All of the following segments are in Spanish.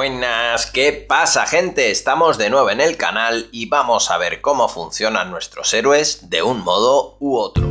Buenas, ¿qué pasa, gente? Estamos de nuevo en el canal y vamos a ver cómo funcionan nuestros héroes de un modo u otro.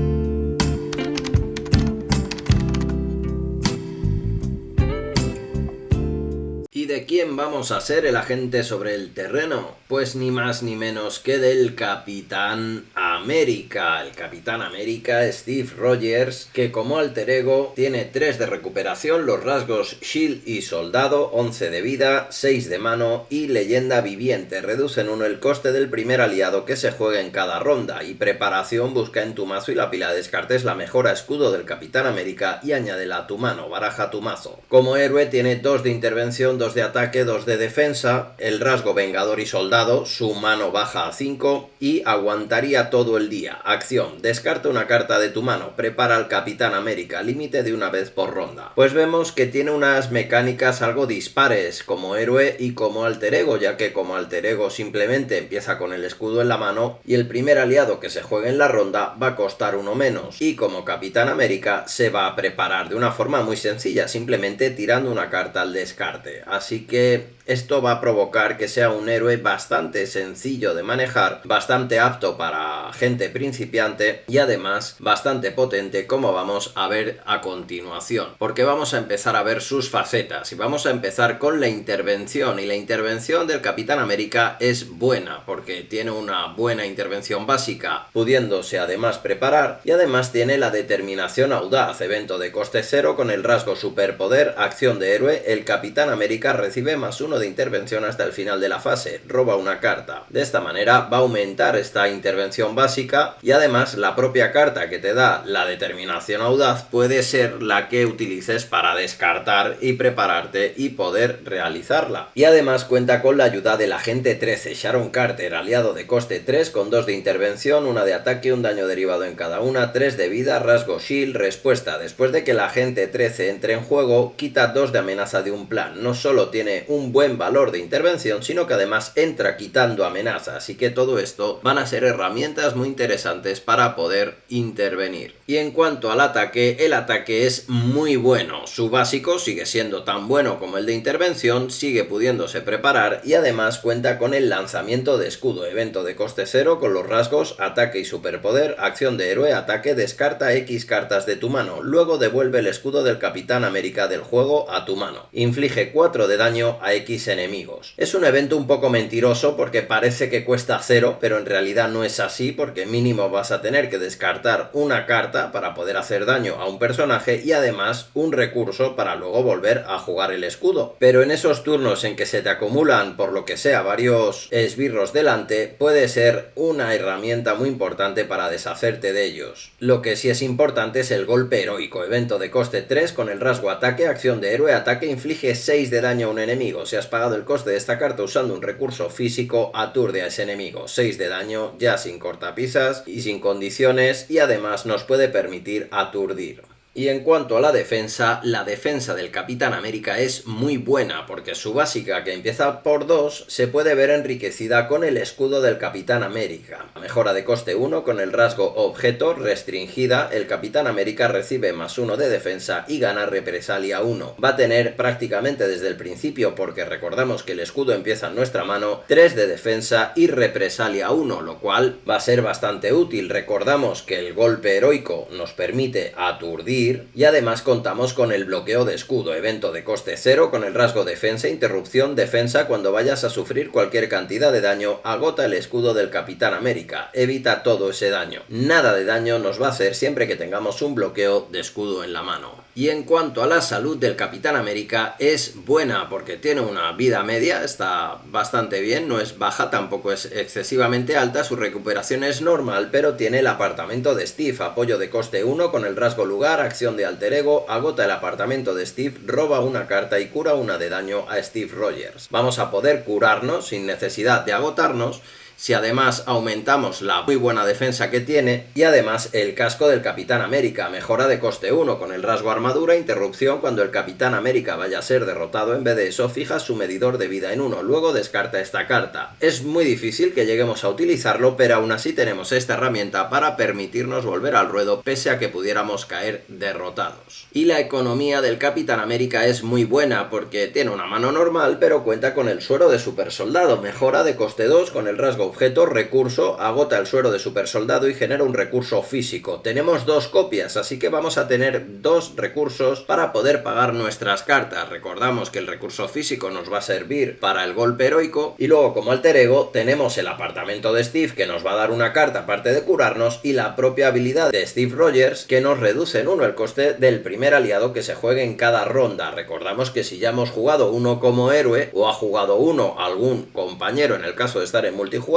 ¿Y de quién vamos a ser el agente sobre el terreno? Pues ni más ni menos que del Capitán América. El Capitán América, Steve Rogers, que como alter ego tiene 3 de recuperación, los rasgos Shield y Soldado, 11 de vida, 6 de mano y Leyenda Viviente. Reduce en 1 el coste del primer aliado que se juegue en cada ronda. Y preparación, busca en tu mazo y la pila de descartes la mejora escudo del Capitán América y añádela a tu mano, baraja tu mazo. Como héroe tiene 2 de intervención, 2 de ataque, 2 de defensa, el rasgo Vengador y Soldado, su mano baja a 5 y aguantaría todo el día. Acción, descarta una carta de tu mano, prepara al Capitán América, límite de una vez por ronda. Pues vemos que tiene unas mecánicas algo dispares como héroe y como alter ego, ya que como alter ego simplemente empieza con el escudo en la mano y el primer aliado que se juegue en la ronda va a costar 1 menos, y como Capitán América se va a preparar de una forma muy sencilla, simplemente tirando una carta al descarte. Así que esto va a provocar que sea un héroe bastante sencillo de manejar, bastante apto para gente principiante y además bastante potente, como vamos a ver a continuación, porque vamos a empezar a ver sus facetas y vamos a empezar con la intervención. Y la intervención del Capitán América es buena porque tiene una buena intervención básica, pudiéndose además preparar, y además tiene la determinación audaz, evento de coste 0 con el rasgo superpoder, acción de héroe. El Capitán América recibe +1 de intervención hasta el final de la fase, roba una carta. De esta manera va a aumentar esta intervención básica y además la propia carta que te da la determinación audaz puede ser la que utilices para descartar y prepararte y poder realizarla. Y además cuenta con la ayuda del agente 13, Sharon Carter, aliado de coste 3 con 2 de intervención, 1 de ataque, un daño derivado en cada una, 3 de vida, rasgo Shield, respuesta. Después de que el agente 13 entre en juego, quita 2 de amenaza de un plan. No solo tiene un buen valor de intervención, sino que además entra quitando amenazas, así que todo esto van a ser herramientas muy interesantes para poder intervenir. Y en cuanto al ataque, el ataque es muy bueno. Su básico sigue siendo tan bueno como el de intervención, sigue pudiéndose preparar y además cuenta con el lanzamiento de escudo, evento de coste 0 con los rasgos ataque y superpoder, acción de héroe, ataque, descarta X cartas de tu mano, luego devuelve el escudo del Capitán América del juego a tu mano. Inflige 4 de daño a X enemigos. Es un evento un poco mentiroso porque parece que cuesta 0, pero en realidad no es así, porque mínimo vas a tener que descartar una carta para poder hacer daño a un personaje y además un recurso para luego volver a jugar el escudo. Pero en esos turnos en que se te acumulan por lo que sea varios esbirros delante, puede ser una herramienta muy importante para deshacerte de ellos. Lo que sí es importante es el golpe heroico, evento de coste 3 con el rasgo ataque, acción de héroe, ataque, inflige 6 de daño a un enemigo. Si has pagado el coste de esta carta usando un recurso físico, aturde a ese enemigo, 6 de daño ya sin cortapisas y sin condiciones, y además nos puede permitir aturdir. Y en cuanto a la defensa del Capitán América es muy buena, porque su básica, que empieza por 2, se puede ver enriquecida con el escudo del Capitán América. La mejora de coste 1 con el rasgo objeto restringida, el Capitán América recibe +1 de defensa y gana represalia 1. Va a tener prácticamente desde el principio, porque recordamos que el escudo empieza en nuestra mano, 3 de defensa y represalia 1, lo cual va a ser bastante útil. Recordamos que el golpe heroico nos permite aturdir y además contamos con el bloqueo de escudo, evento de coste 0 con el rasgo defensa, interrupción, defensa. Cuando vayas a sufrir cualquier cantidad de daño, agota el escudo del Capitán América, evita todo ese daño. Nada de daño nos va a hacer siempre que tengamos un bloqueo de escudo en la mano. Y en cuanto a la salud del Capitán América, es buena porque tiene una vida media, está bastante bien, no es baja, tampoco es excesivamente alta, su recuperación es normal, pero tiene el apartamento de Steve, apoyo de coste 1 con el rasgo lugar, acción de alter ego, agota el apartamento de Steve, roba una carta y cura 1 de daño a Steve Rogers. Vamos a poder curarnos sin necesidad de agotarnos si además aumentamos la muy buena defensa que tiene y además el casco del Capitán América, mejora de coste 1 con el rasgo armadura, interrupción cuando el Capitán América vaya a ser derrotado. En vez de eso, fija su medidor de vida en 1, luego descarta esta carta. Es muy difícil que lleguemos a utilizarlo, pero aún así tenemos esta herramienta para permitirnos volver al ruedo pese a que pudiéramos caer derrotados. Y la economía del Capitán América es muy buena porque tiene una mano normal, pero cuenta con el suero de super soldado, mejora de coste 2 con el rasgo objeto, recurso, agota el suero de super soldado y genera un recurso físico. Tenemos 2 copias, así que vamos a tener 2 recursos para poder pagar nuestras cartas. Recordamos que el recurso físico nos va a servir para el golpe heroico y luego como alter ego tenemos el apartamento de Steve que nos va a dar una carta aparte de curarnos y la propia habilidad de Steve Rogers que nos reduce en 1 el coste del primer aliado que se juegue en cada ronda. Recordamos que si ya hemos jugado uno como héroe o ha jugado uno algún compañero en el caso de estar en multijugador,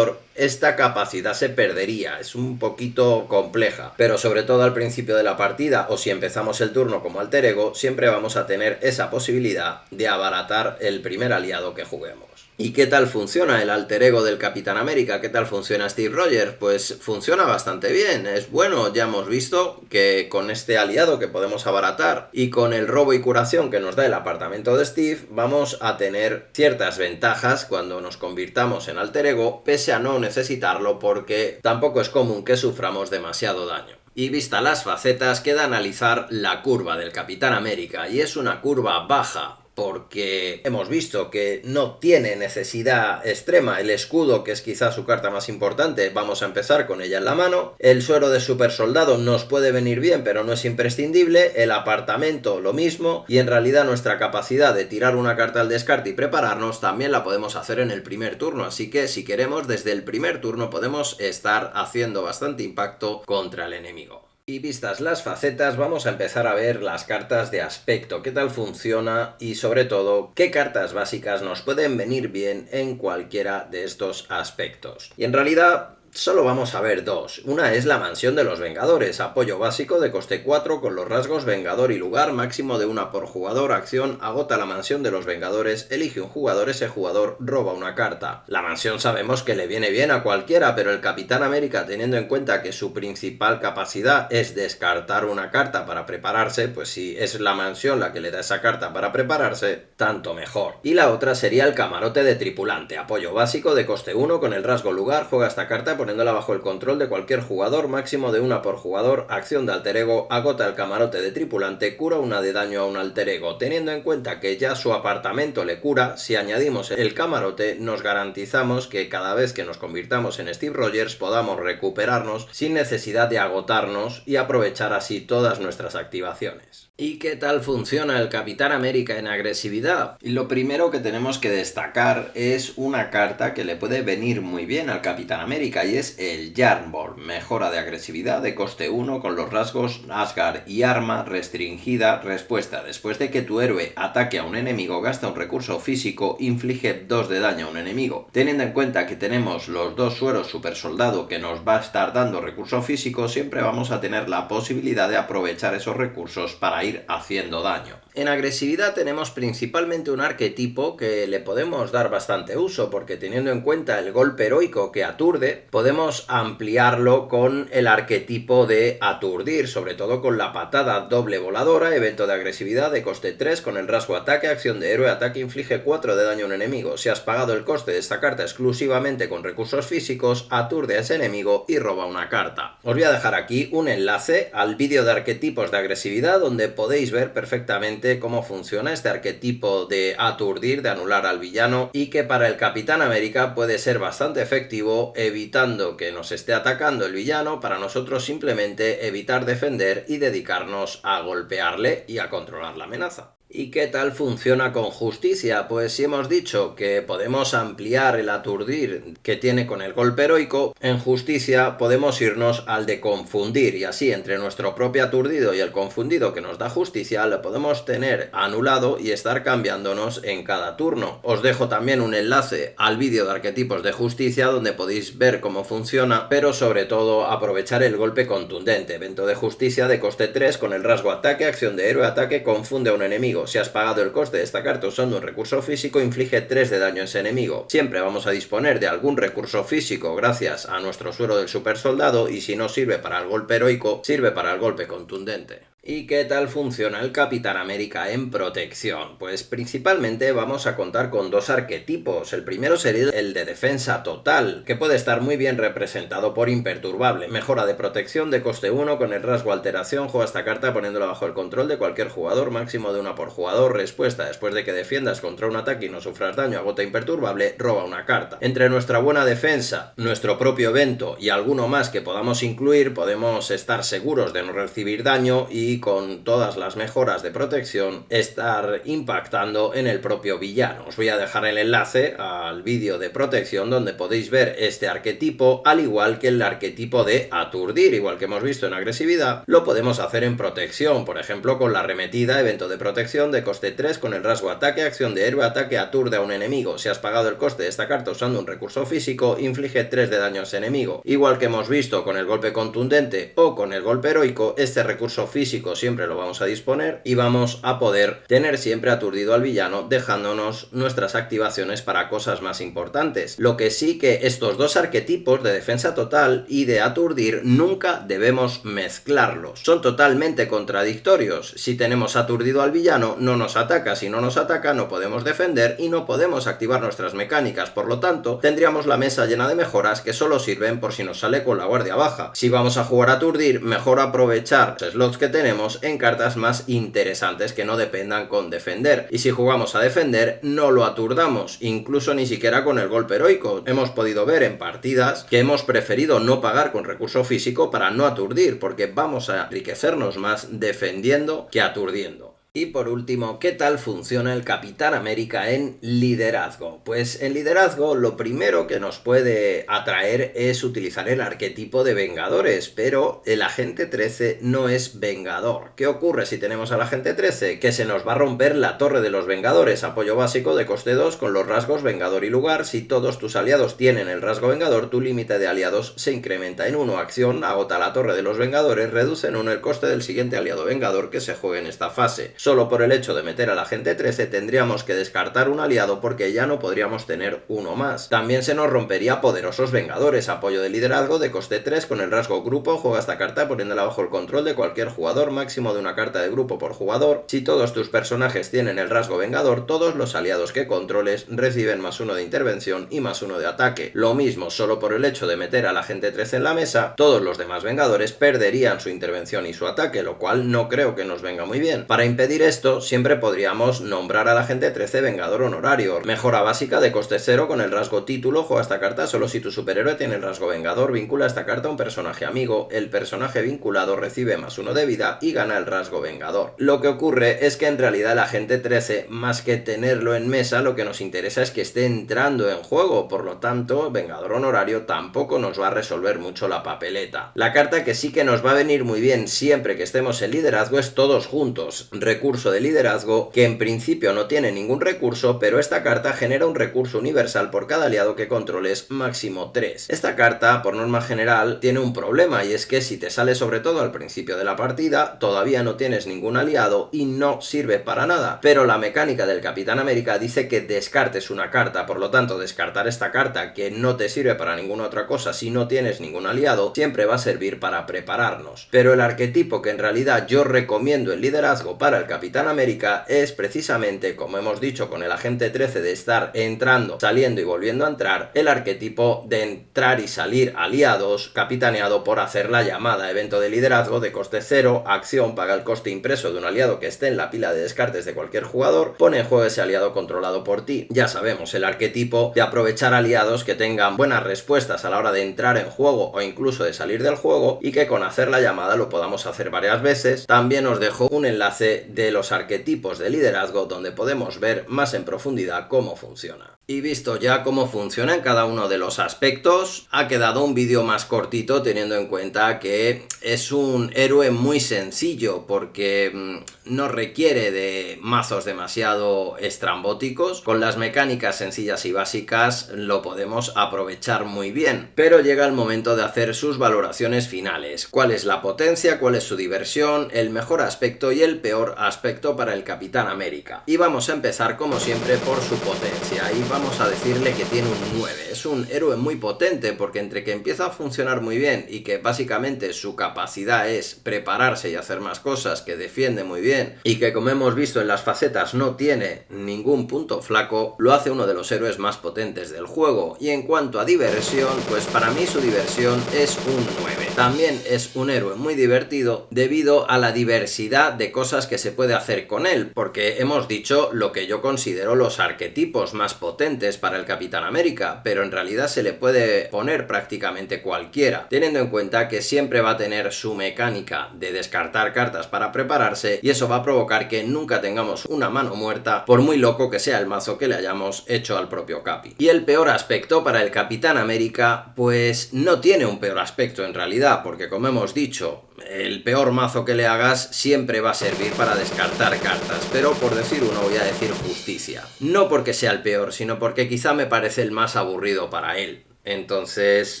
esta capacidad se perdería. Es un poquito compleja, pero sobre todo al principio de la partida o si empezamos el turno como alter ego siempre vamos a tener esa posibilidad de abaratar el primer aliado que juguemos. ¿Y qué tal funciona el alter ego del Capitán América? ¿Qué tal funciona Steve Rogers? Pues funciona bastante bien, es bueno. Ya hemos visto que con este aliado que podemos abaratar y con el robo y curación que nos da el apartamento de Steve vamos a tener ciertas ventajas cuando nos convirtamos en alter ego, pese a no necesitarlo porque tampoco es común que suframos demasiado daño. Y vista las facetas queda analizar la curva del Capitán América y es una curva baja, porque hemos visto que no tiene necesidad extrema. El escudo, que es quizá su carta más importante, vamos a empezar con ella en la mano. El suero de super soldado nos puede venir bien, pero no es imprescindible. El apartamento, lo mismo. Y en realidad nuestra capacidad de tirar una carta al descarte y prepararnos también la podemos hacer en el primer turno. Así que si queremos, desde el primer turno podemos estar haciendo bastante impacto contra el enemigo. Y vistas las facetas, vamos a empezar a ver las cartas de aspecto, qué tal funciona y sobre todo qué cartas básicas nos pueden venir bien en cualquiera de estos aspectos. Y en realidad solo vamos a ver 2. Una es la Mansión de los Vengadores, apoyo básico de coste 4 con los rasgos Vengador y lugar, máximo de 1 por jugador, acción, agota la Mansión de los Vengadores, elige un jugador, ese jugador roba una carta. La mansión sabemos que le viene bien a cualquiera, pero el Capitán América, teniendo en cuenta que su principal capacidad es descartar una carta para prepararse, pues si es la mansión la que le da esa carta para prepararse, tanto mejor. Y la otra sería el Camarote de Tripulante, apoyo básico de coste 1 con el rasgo lugar, juega esta carta poniéndola bajo el control de cualquier jugador, máximo de 1 por jugador, acción de alter ego, agota el Camarote de Tripulante, cura 1 de daño a un alter ego. Teniendo en cuenta que ya su apartamento le cura, si añadimos el camarote nos garantizamos que cada vez que nos convirtamos en Steve Rogers podamos recuperarnos sin necesidad de agotarnos y aprovechar así todas nuestras activaciones. ¿Y qué tal funciona el Capitán América en agresividad? Y lo primero que tenemos que destacar es una carta que le puede venir muy bien al Capitán América y es el Jarnbjorn, mejora de agresividad de coste 1 con los rasgos Asgard y arma restringida, respuesta. Después de que tu héroe ataque a un enemigo gasta un recurso físico, inflige 2 de daño a un enemigo. Teniendo en cuenta que tenemos los 2 sueros super soldado que nos va a estar dando recurso físico, siempre vamos a tener la posibilidad de aprovechar esos recursos para ir haciendo daño. En agresividad tenemos principalmente un arquetipo que le podemos dar bastante uso, porque teniendo en cuenta el golpe heroico que aturde, podemos ampliarlo con el arquetipo de aturdir, sobre todo con la patada doble voladora, evento de agresividad de coste 3 con el rasgo ataque, acción de héroe, ataque, inflige 4 de daño a un enemigo. Si has pagado el coste de esta carta exclusivamente con recursos físicos, aturde a ese enemigo y roba una carta. Os voy a dejar aquí un enlace al vídeo de arquetipos de agresividad donde podéis ver perfectamente cómo funciona este arquetipo de aturdir, de anular al villano, y que para el Capitán América puede ser bastante efectivo evitando que nos esté atacando el villano, para nosotros simplemente evitar defender y dedicarnos a golpearle y a controlar la amenaza. ¿Y qué tal funciona con justicia? Pues si hemos dicho que podemos ampliar el aturdir que tiene con el golpe heroico, en justicia podemos irnos al de confundir y así entre nuestro propio aturdido y el confundido que nos da justicia lo podemos tener anulado y estar cambiándonos en cada turno. Os dejo también un enlace al vídeo de arquetipos de justicia donde podéis ver cómo funciona, pero sobre todo aprovechar el golpe contundente, evento de justicia de coste 3 con el rasgo ataque, acción de héroe, ataque, confunde a un enemigo. enemigo. Si has pagado el coste de esta carta usando un recurso físico, inflige 3 de daño a ese enemigo. Siempre vamos a disponer de algún recurso físico gracias a nuestro suero del super soldado, y si no sirve para el golpe heroico, sirve para el golpe contundente. ¿Y qué tal funciona el Capitán América en protección? Pues principalmente vamos a contar con dos arquetipos. El primero sería el de defensa total, que puede estar muy bien representado por imperturbable. Mejora de protección de coste 1 con el rasgo alteración. Juega esta carta poniéndola bajo el control de cualquier jugador, máximo de 1 por jugador. Respuesta: después de que defiendas contra un ataque y no sufras daño, agota imperturbable, roba una carta. Entre nuestra buena defensa, nuestro propio evento y alguno más que podamos incluir, podemos estar seguros de no recibir daño y con todas las mejoras de protección estar impactando en el propio villano. Os voy a dejar el enlace al vídeo de protección donde podéis ver este arquetipo, al igual que el arquetipo de aturdir. Igual que hemos visto en agresividad, lo podemos hacer en protección, por ejemplo con la arremetida, evento de protección de coste 3 con el rasgo ataque, acción de héroe, ataque, aturde a un enemigo. Si has pagado el coste de esta carta usando un recurso físico, inflige 3 de daño a ese enemigo. Igual que hemos visto con el golpe contundente o con el golpe heroico, este recurso físico siempre lo vamos a disponer y vamos a poder tener siempre aturdido al villano, dejándonos nuestras activaciones para cosas más importantes. Lo que sí, que estos dos arquetipos de defensa total y de aturdir nunca debemos mezclarlos. Son totalmente contradictorios. Si tenemos aturdido al villano, no nos ataca. Si no nos ataca, no podemos defender y no podemos activar nuestras mecánicas. Por lo tanto, tendríamos la mesa llena de mejoras que solo sirven por si nos sale con la guardia baja. Si vamos a jugar a aturdir, mejor aprovechar los slots que tenemos en cartas más interesantes que no dependan con defender. Y si jugamos a defender, no lo aturdamos, incluso ni siquiera con el golpe heroico. Hemos podido ver en partidas que hemos preferido no pagar con recurso físico para no aturdir, porque vamos a enriquecernos más defendiendo que aturdiendo. Y por último, ¿qué tal funciona el Capitán América en liderazgo? Pues en liderazgo lo primero que nos puede atraer es utilizar el arquetipo de Vengadores, pero el Agente 13 no es Vengador. ¿Qué ocurre si tenemos al Agente 13? Que se nos va a romper la Torre de los Vengadores, apoyo básico de coste 2 con los rasgos Vengador y Lugar. Si todos tus aliados tienen el rasgo Vengador, tu límite de aliados se incrementa en 1. Acción: agota la Torre de los Vengadores, reduce en 1 el coste del siguiente aliado Vengador que se juegue en esta fase. Solo por el hecho de meter al Agente 13 tendríamos que descartar un aliado porque ya no podríamos tener uno más. También se nos rompería Poderosos Vengadores, apoyo de liderazgo de coste 3 con el rasgo grupo. Juega esta carta poniéndola bajo el control de cualquier jugador, máximo de una carta de grupo por jugador. Si todos tus personajes tienen el rasgo Vengador, todos los aliados que controles reciben +1 de intervención y +1 de ataque. Lo mismo, solo por el hecho de meter al Agente 13 en la mesa, todos los demás Vengadores perderían su intervención y su ataque, lo cual no creo que nos venga muy bien. Para impedir esto, siempre podríamos nombrar al Agente 13 Vengador Honorario. Mejora básica de coste 0 con el rasgo título. Juega esta carta solo si tu superhéroe tiene el rasgo Vengador. Vincula esta carta a un personaje amigo. El personaje vinculado recibe +1 de vida y gana el rasgo Vengador. Lo que ocurre es que en realidad el Agente 13, más que tenerlo en mesa, lo que nos interesa es que esté entrando en juego. Por lo tanto, Vengador Honorario tampoco nos va a resolver mucho la papeleta. La carta que sí que nos va a venir muy bien siempre que estemos en liderazgo es Todos Juntos. Recurso de liderazgo que en principio no tiene ningún recurso, pero esta carta genera un recurso universal por cada aliado que controles, máximo 3. Esta carta, por norma general, tiene un problema, y es que si te sale sobre todo al principio de la partida, todavía no tienes ningún aliado y no sirve para nada. Pero la mecánica del Capitán América dice que descartes una carta, por lo tanto descartar esta carta que no te sirve para ninguna otra cosa si no tienes ningún aliado, siempre va a servir para prepararnos. Pero el arquetipo que en realidad yo recomiendo en liderazgo para el Capitán América es precisamente, como hemos dicho con el Agente 13, de estar entrando, saliendo y volviendo a entrar, el arquetipo de entrar y salir aliados, capitaneado por hacer la llamada. Evento de liderazgo de coste 0, acción: paga el coste impreso de un aliado que esté en la pila de descartes de cualquier jugador, pone en juego ese aliado controlado por ti. Ya sabemos, el arquetipo de aprovechar aliados que tengan buenas respuestas a la hora de entrar en juego o incluso de salir del juego, y que con hacer la llamada lo podamos hacer varias veces. También os dejo un enlace de los arquetipos de liderazgo donde podemos ver más en profundidad cómo funciona. Y visto ya cómo funciona en cada uno de los aspectos, ha quedado un vídeo más cortito teniendo en cuenta que es un héroe muy sencillo porque no requiere de mazos demasiado estrambóticos. Con las mecánicas sencillas y básicas lo podemos aprovechar muy bien, pero llega el momento de hacer sus valoraciones finales. ¿Cuál es la potencia? ¿Cuál es su diversión? ¿El mejor aspecto y el peor aspecto para el Capitán América. Y vamos a empezar como siempre por su potencia y vamos a decirle que tiene un 9. Es un héroe muy potente porque entre que empieza a funcionar muy bien y que básicamente su capacidad es prepararse y hacer más cosas, que defiende muy bien y que como hemos visto en las facetas no tiene ningún punto flaco, lo hace uno de los héroes más potentes del juego. Y en cuanto a diversión, pues para mí su diversión es un 9. También es un héroe muy divertido debido a la diversidad de cosas que se puede hacer con él, porque hemos dicho lo que yo considero los arquetipos más potentes para el Capitán América, pero en realidad se le puede poner prácticamente cualquiera, teniendo en cuenta que siempre va a tener su mecánica de descartar cartas para prepararse, y eso va a provocar que nunca tengamos una mano muerta, por muy loco que sea el mazo que le hayamos hecho al propio Capi. Y el peor aspecto para el Capitán América, pues no tiene un peor aspecto en realidad, porque como hemos dicho, el peor mazo que le hagas siempre va a servir para descartar cartas, pero por decir uno voy a decir justicia. No porque sea el peor, sino porque quizá me parece el más aburrido para él. Entonces,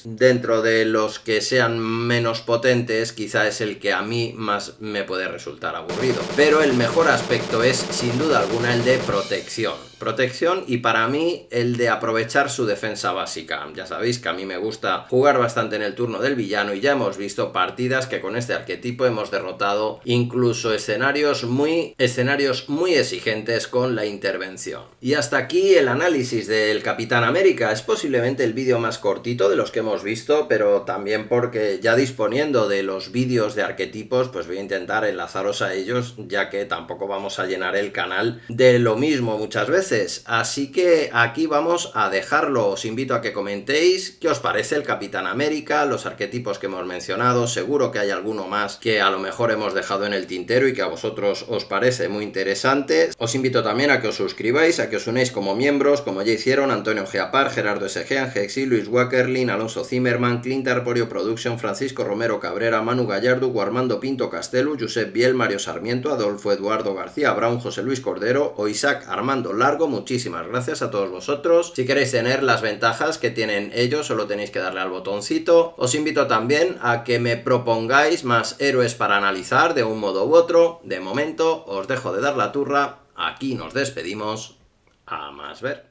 dentro de los que sean menos potentes, quizá es el que a mí más me puede resultar aburrido. Pero el mejor aspecto es, sin duda alguna, el de protección. Protección y para mí el de aprovechar su defensa básica. Ya sabéis que a mí me gusta jugar bastante en el turno del villano y ya hemos visto partidas que con este arquetipo hemos derrotado incluso escenarios muy exigentes con la intervención. Y hasta aquí el análisis del Capitán América. Es posiblemente el vídeo más cortito de los que hemos visto, pero también porque ya disponiendo de los vídeos de arquetipos, pues voy a intentar enlazaros a ellos, ya que tampoco vamos a llenar el canal de lo mismo muchas veces. Así que aquí vamos a dejarlo. Os invito a que comentéis qué os parece el Capitán América, los arquetipos que hemos mencionado. Seguro que hay alguno más que a lo mejor hemos dejado en el tintero y que a vosotros os parece muy interesante. Os invito también a que os suscribáis, a que os unáis como miembros, como ya hicieron Antonio Giapar, Gerardo SG, Angexi, Luis Wackerlin, Alonso Zimmerman, Clint Arporio Production, Francisco Romero Cabrera, Manu Gallardo, Guarmando Pinto Castelu, Josep Biel, Mario Sarmiento, Adolfo Eduardo García Brown, José Luis Cordero o Isaac Armando Largo. Muchísimas gracias a todos vosotros. Si queréis tener las ventajas que tienen ellos, solo tenéis que darle al botoncito. Os invito también a que me propongáis más héroes para analizar de un modo u otro. De momento os dejo de dar la turra. Aquí nos despedimos. A más ver.